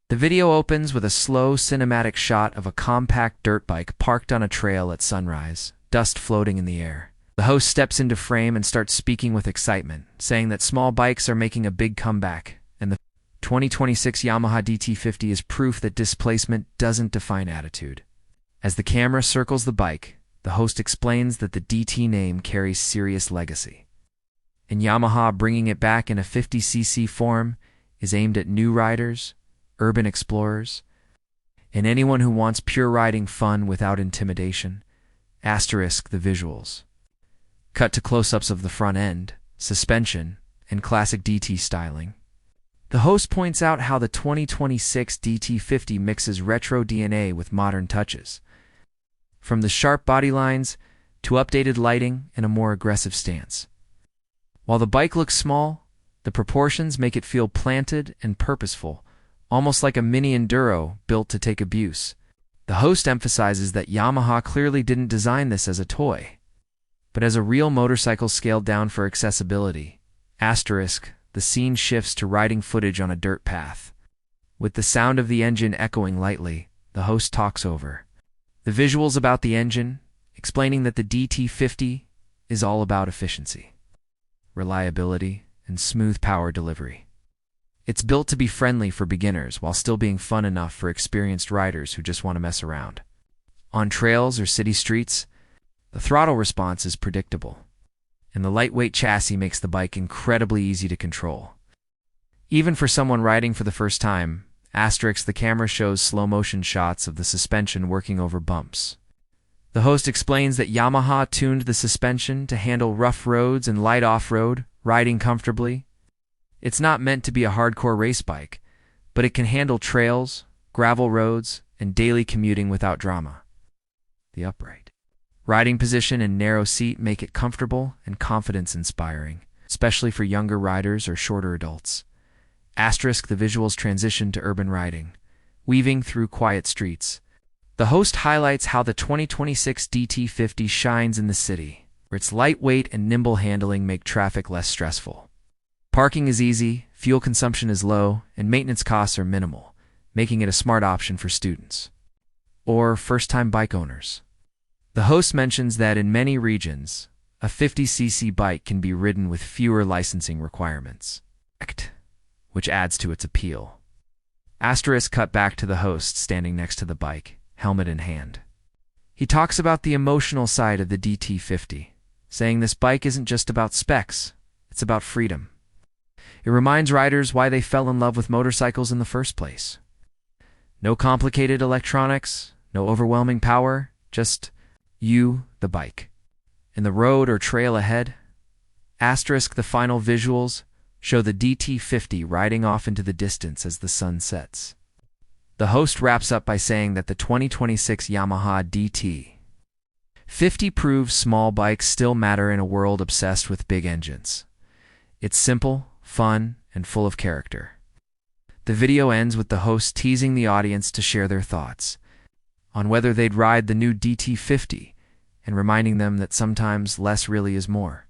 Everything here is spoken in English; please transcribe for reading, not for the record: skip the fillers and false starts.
The video opens with a slow cinematic shot of a compact dirt bike parked on a trail at sunrise, dust floating in the air. The host steps into frame and starts speaking with excitement, saying that small bikes are making a big comeback, and the 2026 Yamaha DT50 is proof that displacement doesn't define attitude. As the camera circles the bike, the host explains that the DT name carries serious legacy. And Yamaha bringing it back in a 50cc form is aimed at new riders, urban explorers, and anyone who wants pure riding fun without intimidation. Asterisk the visuals. Cut to close-ups of the front end, suspension, and classic DT styling. The host points out how the 2026 DT50 mixes retro DNA with modern touches, from the sharp body lines to updated lighting and a more aggressive stance. While the bike looks small, the proportions make it feel planted and purposeful, almost like a mini enduro built to take abuse. The host emphasizes that Yamaha clearly didn't design this as a toy, but as a real motorcycle scaled down for accessibility. Asterisk, the scene shifts to riding footage on a dirt path. With the sound of the engine echoing lightly, the host talks over the visuals about the engine, explaining that the DT50 is all about efficiency, reliability, and smooth power delivery. It's built to be friendly for beginners while still being fun enough for experienced riders who just want to mess around. On trails or city streets, the throttle response is predictable, and the lightweight chassis makes the bike incredibly easy to control. Even for someone riding for the first time, asterisk the camera shows slow-motion shots of the suspension working over bumps. The host explains that Yamaha tuned the suspension to handle rough roads and light off-road, riding comfortably. It's not meant to be a hardcore race bike, but it can handle trails, gravel roads, and daily commuting without drama. The upright riding position and narrow seat make it comfortable and confidence-inspiring, especially for younger riders or shorter adults. Asterisk the visuals transition to urban riding, weaving through quiet streets. The host highlights how the 2026 DT50 shines in the city, where its lightweight and nimble handling make traffic less stressful. Parking is easy, fuel consumption is low, and maintenance costs are minimal, making it a smart option for students or first-time bike owners. The host mentions that in many regions, a 50cc bike can be ridden with fewer licensing requirements, which adds to its appeal. Asterisk cut back to the host standing next to the bike, helmet in hand. He talks about the emotional side of the DT50, saying this bike isn't just about specs, it's about freedom. It reminds riders why they fell in love with motorcycles in the first place. No complicated electronics, no overwhelming power, just you, the bike. In the road or trail ahead, asterisk the final visuals show the DT50 riding off into the distance as the sun sets. The host wraps up by saying that the 2026 Yamaha DT50 proves small bikes still matter in a world obsessed with big engines. It's simple, fun, and full of character. The video ends with the host teasing the audience to share their thoughts on whether they'd ride the new DT50 and reminding them that sometimes less really is more.